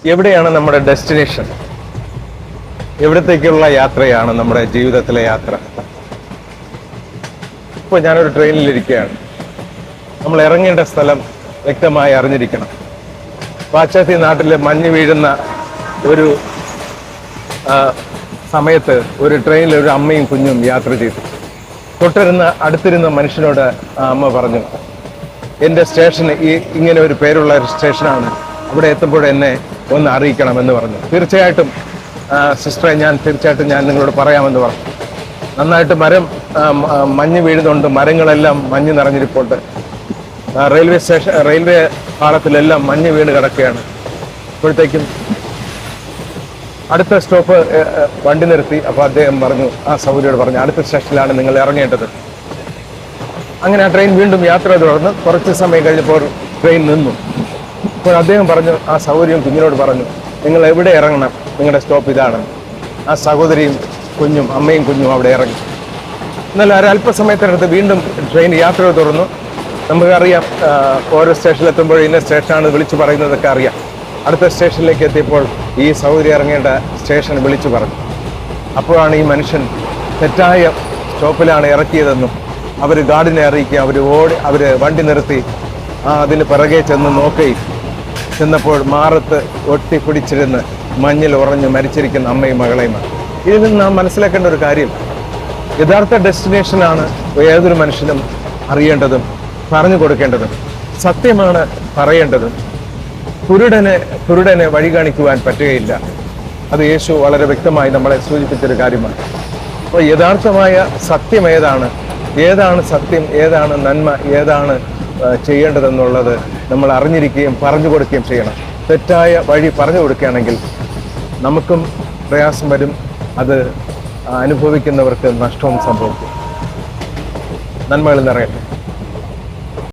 എവിടെയാണ് നമ്മുടെ ഡെസ്റ്റിനേഷൻ? എവിടത്തേക്കുള്ള യാത്രയാണ് നമ്മുടെ ജീവിതത്തിലെ യാത്ര? ഇപ്പോൾ ഞാനൊരു ട്രെയിനിലിരിക്കുകയാണ്. നമ്മൾ ഇറങ്ങേണ്ട സ്ഥലം വ്യക്തമായി അറിഞ്ഞിരിക്കണം. പാശ്ചാത്യ നാട്ടിൽ മഞ്ഞ് വീഴുന്ന ഒരു സമയത്ത് ഒരു ട്രെയിനിൽ ഒരു അമ്മയും കുഞ്ഞും യാത്ര ചെയ്തു. അടുത്തിരുന്ന മനുഷ്യനോട് ആ അമ്മ പറഞ്ഞു, എൻ്റെ സ്റ്റേഷൻ ഇങ്ങനെ ഒരു പേരുള്ള ഒരു സ്റ്റേഷനാണ്, അവിടെ എത്തുമ്പോൾ എന്നെ ഒന്ന് അറിയിക്കണമെന്ന് പറഞ്ഞു. തീർച്ചയായിട്ടും സിസ്റ്ററെ, തീർച്ചയായിട്ടും ഞാൻ നിങ്ങളോട് പറയാമെന്ന് പറഞ്ഞു. നന്നായിട്ട് മഞ്ഞ് വീഴുന്നുണ്ട്, മരങ്ങളെല്ലാം മഞ്ഞ് നിറഞ്ഞിരിപ്പുണ്ട്. റെയിൽവേ പാളത്തിലെല്ലാം മഞ്ഞ് വീണ് കിടക്കുകയാണ്. അപ്പോഴത്തേക്കും അടുത്ത സ്റ്റോപ്പ് വണ്ടി നിർത്തി. അപ്പോൾ അദ്ദേഹം പറഞ്ഞു, ആ സൗകര്യോട് പറഞ്ഞു, അടുത്ത സ്റ്റേഷനിലാണ് നിങ്ങൾ ഇറങ്ങേണ്ടത്. അങ്ങനെ ആ ട്രെയിൻ വീണ്ടും യാത്ര തുടർന്ന് കുറച്ച് സമയം കഴിഞ്ഞപ്പോൾ ട്രെയിൻ നിന്നു. അപ്പോൾ അദ്ദേഹം പറഞ്ഞു, ആ സൗകര്യം കുഞ്ഞിനോട് പറഞ്ഞു, നിങ്ങൾ എവിടെ ഇറങ്ങണം, നിങ്ങളുടെ സ്റ്റോപ്പ് ഇതാണ്. ആ സഹോദരിയും കുഞ്ഞും, അമ്മയും കുഞ്ഞും അവിടെ ഇറങ്ങി. എന്നാൽ ഒരല്പസമയത്തിനടുത്ത് വീണ്ടും ട്രെയിൻ യാത്ര തുടർന്നു. നമുക്കറിയാം, ഓരോ സ്റ്റേഷനിലെത്തുമ്പോൾ ഇന്ന സ്റ്റേഷനാണ് വിളിച്ചു പറയുന്നതൊക്കെ അറിയാം. അടുത്ത സ്റ്റേഷനിലേക്ക് എത്തിയപ്പോൾ ഈ സൗകര്യം ഇറങ്ങേണ്ട സ്റ്റേഷൻ വിളിച്ചു പറഞ്ഞു. അപ്പോഴാണ് ഈ മനുഷ്യൻ തെറ്റായ സ്റ്റോപ്പിലാണ് ഇറക്കിയതെന്നും അവർ ഗാർഡിനെ അറിയിക്കുക, അവർ വണ്ടി നിർത്തി അതിന് പിറകെ ചെന്ന് നോക്കുകയും ചെന്നപ്പോൾ മാറത്ത് ഒട്ടിപ്പിടിച്ചിരുന്ന് മഞ്ഞിൽ ഉറഞ്ഞ് മരിച്ചിരിക്കുന്ന അമ്മയും മകളെയുമാണ്. ഇതിൽ നിന്ന് നാം മനസ്സിലാക്കേണ്ട ഒരു കാര്യം, യഥാർത്ഥ ഡെസ്റ്റിനേഷനാണ് ഏതൊരു മനുഷ്യനും അറിയേണ്ടതും പറഞ്ഞു കൊടുക്കേണ്ടതും. സത്യമാണ് പറയേണ്ടതും. കുരുടനെ വഴി കാണിക്കുവാൻ പറ്റുകയില്ല. അത് യേശു വളരെ വ്യക്തമായി നമ്മളെ സൂചിപ്പിച്ചൊരു കാര്യമാണ്. അപ്പോൾ യഥാർത്ഥമായ സത്യം ഏതാണ് സത്യം, ഏതാണ് നന്മ, ഏതാണ് ചെയ്യേണ്ടതെന്നുള്ളത് നമ്മൾ അറിഞ്ഞിരിക്കുകയും പറഞ്ഞു കൊടുക്കുകയും ചെയ്യണം. തെറ്റായ വഴി പറഞ്ഞു കൊടുക്കുകയാണെങ്കിൽ നമുക്കും പ്രയാസം വരും, അത് അനുഭവിക്കുന്നവർക്ക് നഷ്ടവും സംഭവിക്കും. നന്മകൾ നിറയട്ടെ.